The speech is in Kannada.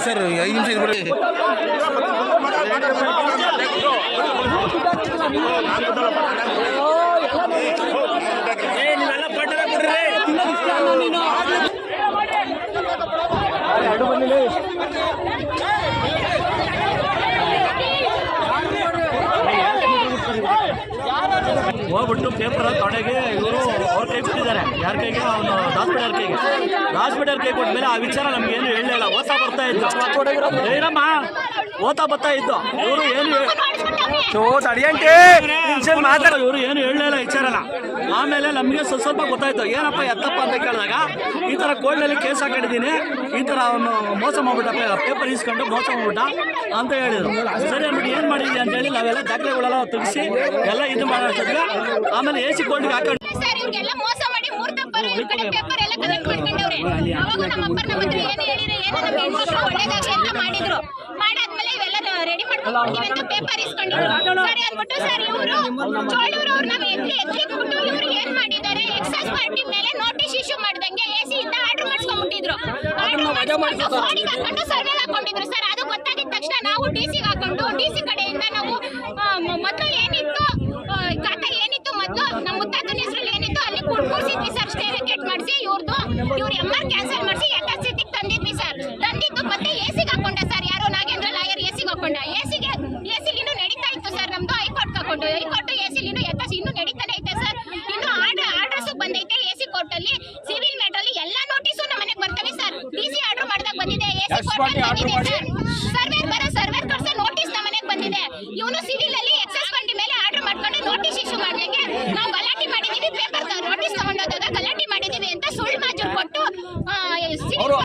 ಸರ್ 5 ನಿಮಿಷ ಇದ್ಬಿಡಿ. ಹೋಗ್ಬಿಟ್ಟು ಪೇಪರ್ ತೊಡೆಗೆ ಇವರು ಅವ್ರ ಕೈ ಬಿಟ್ಟಿದ್ದಾರೆ. ಯಾರ ಕೈಗೆ? ಅವನು ಹಾಸ್ಪಿಟಲ್ ಕೈಗೆ. ಹಾಸ್ಪಿಟಲ್ ಕೈ ಕೊಟ್ಮೇಲೆ ಆ ವಿಚಾರ ನಮ್ಗೆ ಏನು ಹೇಳಲಿಲ್ಲ. ಓದ್ತಾ ಬರ್ತಾ ಇದ್ದು ಏನಮ್ಮ ಓದ್ತಾ ಬರ್ತಾ ಇದ್ದು ಇವರು ಏನು ಇವರು ಏನು ಹೇಳಲಿಲ್ಲ ವಿಚಾರನ. ಆಮೇಲೆ ನಮಗೆ ಸ್ವಲ್ಪ ಗೊತ್ತಾಯ್ತು ಏನಪ್ಪ ಎತ್ತಪ್ಪ ಅಂತ ಕೇಳಿದಾಗ ಈ ಥರ ಕೋರ್ಟ್ನಲ್ಲಿ ಕೇಸ್ ಹಾಕೊಂಡಿದ್ದೀನಿ, ಈ ಥರ ಅವನು ಮೋಸ ಮಾಡ್ಬಿಟ್ಟ, ಪೇಪರ್ ಇಸ್ಕೊಂಡು ಮೋಸ ಮಾಡ್ಬಿಟ್ಟ ಅಂತ ಹೇಳಿದ್ರು. ಸರಿ ಅಂದ್ಬಿಟ್ಟು ಏನು ಮಾಡಿದ್ವಿ ಅಂತೇಳಿ ನಾವೆಲ್ಲ ದಾಖಲೆಗಳೆಲ್ಲ ತೆಗಿಸಿ ಎಲ್ಲ ಇದು ಮಾಡಿದ್ವಿ. ಆಮೇಲೆ AC ಕೋರ್ಟ್ಗೆ ಹಾಕೊಂಡು ರೆಡಿ ಮಾಡ್ಕೊಂಡು ಪೇಪರ್ ಇಸ್ಕೊಂಡಿದ್ರು. ಸರಿ ಅಂದ್ಬಿಟ್ಟು ಸರ್ ಇವರು ಚೋಳೂರು ಅವ್ರನ್ನ ಎತ್ತಿಬಿಟ್ಟು ಇವ್ರು ಏನ್ ಮಾಡಿದ್ದಾರೆ, ಎಕ್ಸೈಸ್ ಪಾರ್ಟಿ ಮೇಲೆ ನೋಟಿಸ್ ಇಶ್ಯೂ ಮಾಡ್ದಂಗೆ AC ಇಂದ ಆರ್ಡರ್ ಮಾಡಿಸ್ಕೊಂಡ್ಬಿಟ್ಟಿದ್ರು. ಫೋನಿಗೆ ಹಾಕೊಂಡು ಸರ್ವೆ ಹಾಕೊಂಡಿದ್ರು ಸರ್. ಅದು ಗೊತ್ತಾಗಿದ ತಕ್ಷಣ ನಾವು DC ಹಾಕೊಂಡು DC ಕಡೆಯಿಂದ ನಾವು ಮೊದಲು ಏನಿತ್ತು ಖಾತೆ ಏನಿತ್ತು ಮೊದಲು ನಮ್ಮ ಮುತ್ತಾತನ ಹೆಸರಲ್ಲಿ ಏನಿತ್ತು ಅಲ್ಲಿ ಕೂರ್ಸಿದ್ವಿ ಸರ್. ಸ್ಟೇ ವಿಕೆಟ್ ಮಾಡಿಸಿ ಇವ್ರು MR ಕ್ಯಾನ್ಸಲ್ ಮಾಡಿಸಿ ಯಥಾಸ್ಥಿತಿಗೆ ತಂದಿದ್ವಿ ಸರ್. ತಂದಿದ್ದು ಮತ್ತೆ AC ಹಾಕೊಂಡ ಸರ್. ಯಾರೋ ನಾಗೇಂದ್ರ ಲಾಯರ್ AC ಹಾಕೊಂಡ. AC ನಡೀತಾ ಇತ್ತು ಸರ್. ನಮ್ದು ಹೈಕೋರ್ಟ್ ತಗೊಂಡು ಹೈಕೋರ್ಟ್ AC ಇನ್ನೂ ನಡೀತಾನೆ ಐತೆ ಸರ್. ಇನ್ನು ಆರ್ಡರ್ಸ್ ಬಂದೈತೆ AC ಕೋರ್ಟ್ ಅಲ್ಲಿ. ಸಿವಿಲ್ ಮ್ಯಾಟರ್ ಅಲ್ಲಿ ಎಲ್ಲಾ ನೋಟಿಸು ನಮ್ಮ ಮನೆಗೆ ಬರ್ತವೆ ಸರ್. DC ಆರ್ಡರ್ ಮಾಡಿದಾಗ ಬಂದಿದೆ, AC ಕೋರ್ಟ್ ಬಂದಿದೆ ಸರ್. ಸರ್ವೇರ್